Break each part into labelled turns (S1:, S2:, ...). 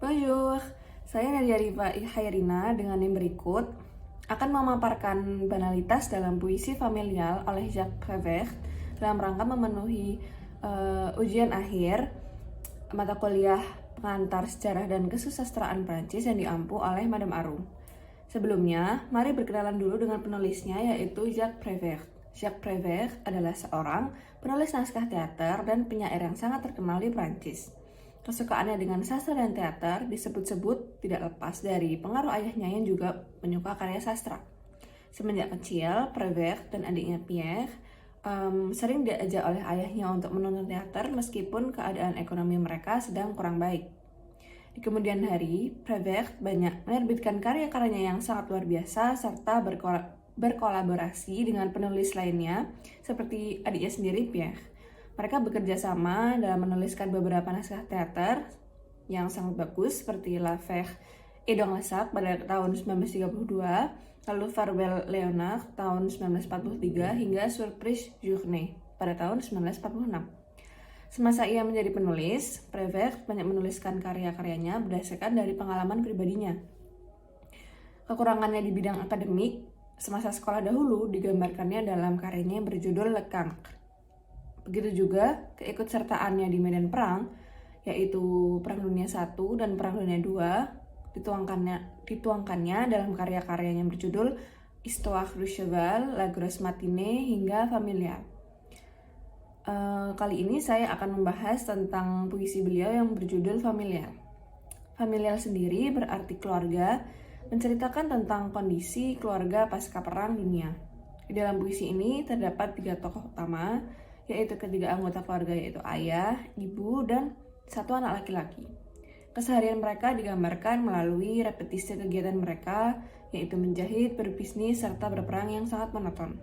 S1: Bonjour, saya Nadia Riva Hairina dengan yang berikut akan memaparkan banalitas dalam puisi familial oleh Jacques Prévert dalam rangka memenuhi ujian akhir mata kuliah pengantar sejarah dan kesusastraan Prancis yang diampu oleh Madame Arum. Sebelumnya, mari berkenalan dulu dengan penulisnya yaitu Jacques Prévert. Jacques Prévert adalah seorang penulis naskah teater dan penyair yang sangat terkenal di Prancis. Kesukaannya dengan sastra dan teater disebut-sebut tidak lepas dari pengaruh ayahnya yang juga menyuka karya sastra. Semenjak kecil, Prévert dan adiknya Pierre sering diajak oleh ayahnya untuk menonton teater meskipun keadaan ekonomi mereka sedang kurang baik. Di kemudian hari, Prévert banyak menerbitkan karya-karyanya yang sangat luar biasa serta berkolaborasi dengan penulis lainnya seperti adiknya sendiri Pierre. Mereka bekerja sama dalam menuliskan beberapa naskah teater yang sangat bagus seperti La Fère et dans la Sac pada tahun 1932, lalu Farewell Léonard tahun 1943 hingga Surprise Journée pada tahun 1946. Semasa ia menjadi penulis, Prévert banyak menuliskan karya-karyanya berdasarkan dari pengalaman pribadinya. Kekurangannya di bidang akademik semasa sekolah dahulu digambarkannya dalam karyanya yang berjudul Le Cancre. Begitu juga keikutsertaannya di medan perang, yaitu Perang Dunia I dan Perang Dunia II, dituangkannya dalam karya-karyanya yang berjudul Histoire du Cheval, La Grosse Matinée, hingga Familial. Kali ini saya akan membahas tentang puisi beliau yang berjudul Familial. Familial sendiri berarti keluarga, menceritakan tentang kondisi keluarga pasca Perang Dunia. Di dalam puisi ini terdapat 3 tokoh utama, yaitu ketiga anggota keluarga yaitu ayah, ibu, dan satu anak laki-laki. Keseharian mereka digambarkan melalui repetisi kegiatan mereka, yaitu menjahit, berbisnis, serta berperang yang sangat monoton.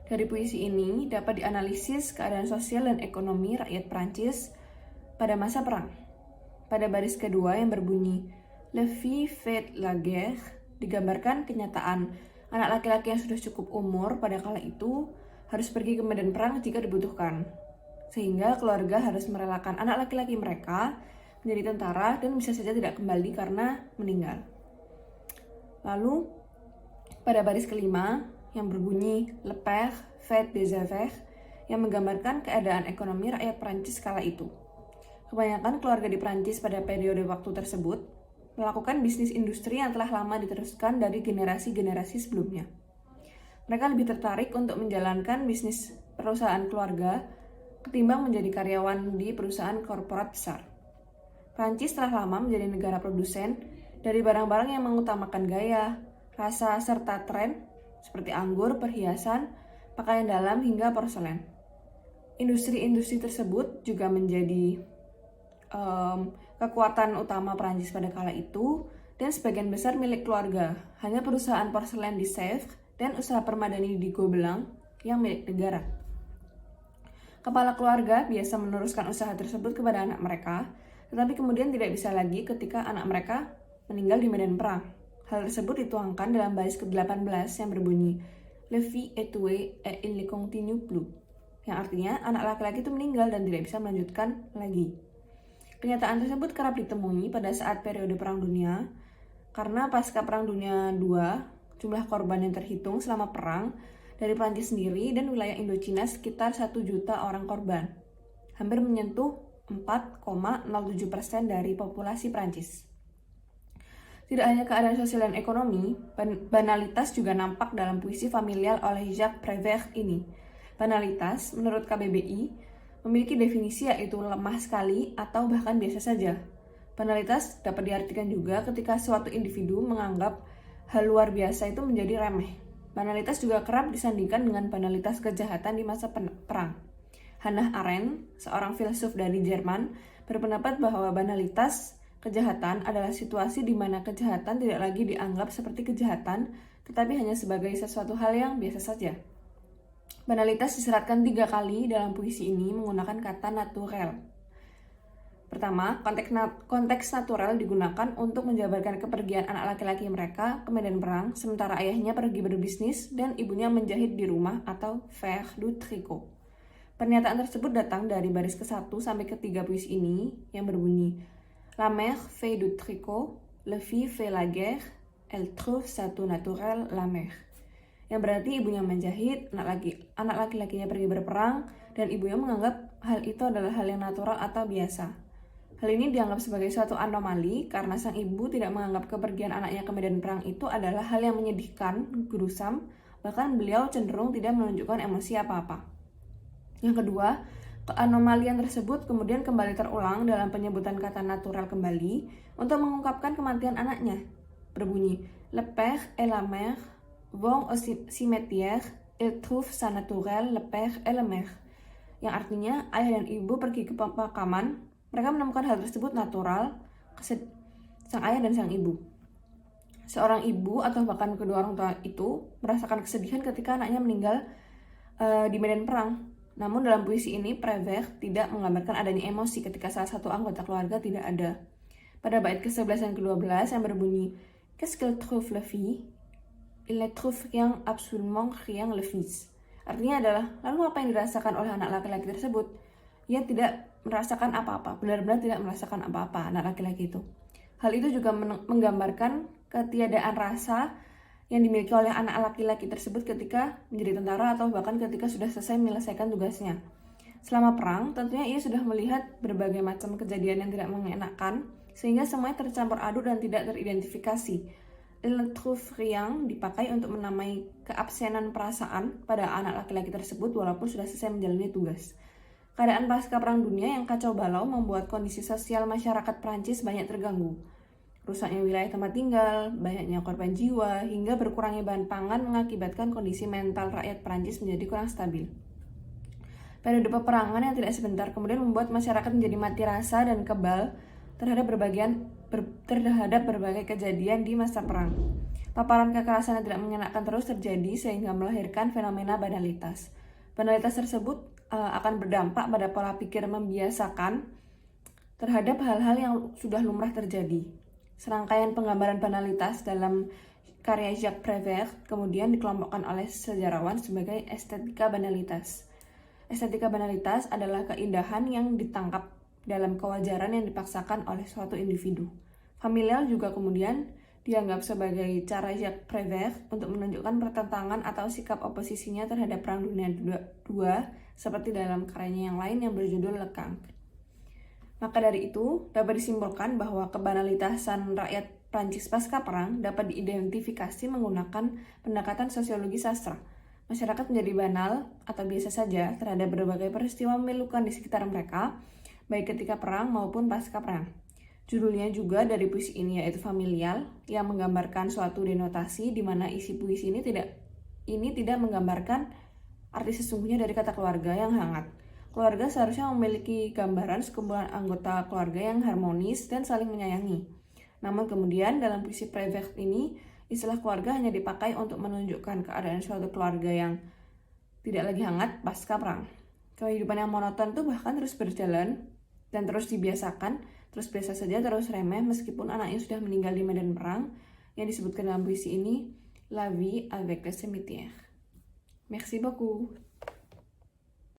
S1: Dari puisi ini dapat dianalisis keadaan sosial dan ekonomi rakyat Prancis pada masa perang. Pada baris kedua yang berbunyi Le fille fait la guerre, digambarkan kenyataan anak laki-laki yang sudah cukup umur pada kala itu harus pergi ke medan perang jika dibutuhkan, sehingga keluarga harus merelakan anak laki-laki mereka menjadi tentara dan bisa saja tidak kembali karena meninggal. Lalu, pada baris kelima yang berbunyi Le Père fait des affaires, yang menggambarkan keadaan ekonomi rakyat Prancis kala itu. Kebanyakan keluarga di Prancis pada periode waktu tersebut melakukan bisnis industri yang telah lama diteruskan dari generasi-generasi sebelumnya. Mereka lebih tertarik untuk menjalankan bisnis perusahaan keluarga ketimbang menjadi karyawan di perusahaan korporat besar. Prancis telah lama menjadi negara produsen dari barang-barang yang mengutamakan gaya, rasa, serta tren seperti anggur, perhiasan, pakaian dalam, hingga porselen. Industri-industri tersebut juga menjadi kekuatan utama Prancis pada kala itu dan sebagian besar milik keluarga. Hanya perusahaan porselen di Sèvres dan usaha permadani di Gobelin yang milik negara. Kepala keluarga biasa meneruskan usaha tersebut kepada anak mereka, tetapi kemudian tidak bisa lagi ketika anak mereka meninggal di medan perang. Hal tersebut dituangkan dalam baris ke-18 yang berbunyi Le fils est tué et il ne continue plus, yang artinya anak laki-laki itu meninggal dan tidak bisa melanjutkan lagi. Kenyataan tersebut kerap ditemui pada saat periode Perang Dunia, karena pasca Perang Dunia II, jumlah korban yang terhitung selama perang dari Prancis sendiri dan wilayah Indochina sekitar 1 juta orang korban, hampir menyentuh 4,07% dari populasi Prancis. Tidak hanya keadaan sosial dan ekonomi, banalitas juga nampak dalam puisi familial oleh Jacques Prévert ini. Banalitas, menurut KBBI, memiliki definisi yaitu lemah sekali atau bahkan biasa saja. Banalitas dapat diartikan juga ketika suatu individu menganggap hal luar biasa itu menjadi remeh. Banalitas juga kerap disandingkan dengan banalitas kejahatan di masa perang. Hannah Arendt, seorang filsuf dari Jerman, berpendapat bahwa banalitas kejahatan adalah situasi di mana kejahatan tidak lagi dianggap seperti kejahatan, tetapi hanya sebagai sesuatu hal yang biasa saja. Banalitas diseratkan 3 kali dalam puisi ini menggunakan kata naturel. Pertama, konteks natural digunakan untuk menjabarkan kepergian anak laki-laki mereka ke medan perang, sementara ayahnya pergi berbisnis dan ibunya menjahit di rumah atau faire du tricot. Pernyataan tersebut datang dari baris ke-1 sampai ke-3 puisi ini yang berbunyi La mère fait du tricot, le fils fait la guerre, elle trouve ça tout naturel la mère. Yang berarti ibunya menjahit, anak laki-lakinya pergi berperang, dan ibunya menganggap hal itu adalah hal yang natural atau biasa. Hal ini dianggap sebagai suatu anomali karena sang ibu tidak menganggap kepergian anaknya ke medan perang itu adalah hal yang menyedihkan, gruesome, bahkan beliau cenderung tidak menunjukkan emosi apa-apa. Yang kedua, keanomalian tersebut kemudian kembali terulang dalam penyebutan kata natural kembali untuk mengungkapkan kematian anaknya. Berbunyi, le père et la mère vont au cimetière, ils trouvent ça naturel, le père et la mère. Yang artinya, ayah dan ibu pergi ke pemakaman, mereka menemukan hal tersebut natural, sang ayah dan sang ibu. Seorang ibu atau bahkan kedua orang tua itu merasakan kesedihan ketika anaknya meninggal di medan perang. Namun dalam puisi ini, Prévert tidak menggambarkan adanya emosi ketika salah satu anggota keluarga tidak ada. Pada bait ke-11 dan ke-12 yang berbunyi, Qu'est-ce qu'il trouve le fils? Il ne trouve rien, absolument rien le fils. Artinya adalah, lalu apa yang dirasakan oleh anak laki-laki tersebut? Ia tidak merasakan apa-apa, benar-benar tidak merasakan apa-apa anak laki-laki itu. Hal itu juga menggambarkan ketiadaan rasa yang dimiliki oleh anak laki-laki tersebut ketika menjadi tentara atau bahkan ketika sudah selesai menyelesaikan tugasnya. Selama perang, tentunya ia sudah melihat berbagai macam kejadian yang tidak mengenakan, sehingga semuanya tercampur aduk dan tidak teridentifikasi. Il ne trouve rien dipakai untuk menamai keabsenan perasaan pada anak laki-laki tersebut walaupun sudah selesai menjalani tugas. Keadaan pasca Perang Dunia yang kacau balau membuat kondisi sosial masyarakat Prancis banyak terganggu. Rusaknya wilayah tempat tinggal, banyaknya korban jiwa, hingga berkurangnya bahan pangan mengakibatkan kondisi mental rakyat Prancis menjadi kurang stabil. Periode peperangan yang tidak sebentar kemudian membuat masyarakat menjadi mati rasa dan kebal terhadap berbagai kejadian di masa perang. Paparan kekerasan yang tidak mengenakan terus terjadi sehingga melahirkan fenomena banalitas. Banalitas tersebut akan berdampak pada pola pikir membiasakan terhadap hal-hal yang sudah lumrah terjadi. Serangkaian penggambaran banalitas dalam karya Jacques Prévert kemudian dikelompokkan oleh sejarawan sebagai estetika banalitas. Estetika banalitas adalah keindahan yang ditangkap dalam kewajaran yang dipaksakan oleh suatu individu. Familial juga kemudian dianggap sebagai cara Jacques Prévert untuk menunjukkan pertentangan atau sikap oposisinya terhadap Perang Dunia II seperti dalam karyanya yang lain yang berjudul Le Cancre. Maka dari itu, dapat disimpulkan bahwa kebanalitasan rakyat Prancis pasca perang dapat diidentifikasi menggunakan pendekatan sosiologi sastra. Masyarakat menjadi banal atau biasa saja terhadap berbagai peristiwa memilukan di sekitar mereka, baik ketika perang maupun pasca perang. Judulnya juga dari puisi ini yaitu Familial, yang menggambarkan suatu denotasi di mana isi puisi ini tidak menggambarkan arti sesungguhnya dari kata keluarga yang hangat. Keluarga seharusnya memiliki gambaran sekumpulan anggota keluarga yang harmonis dan saling menyayangi. Namun kemudian dalam puisi Prévert ini, istilah keluarga hanya dipakai untuk menunjukkan keadaan suatu keluarga yang tidak lagi hangat pasca perang. Kehidupan yang monoton itu bahkan terus berjalan dan terus dibiasakan, terus biasa saja, terus remeh meskipun anaknya sudah meninggal di medan perang, yang disebutkan dalam puisi ini, La vie avec le cimetière. Merci beaucoup.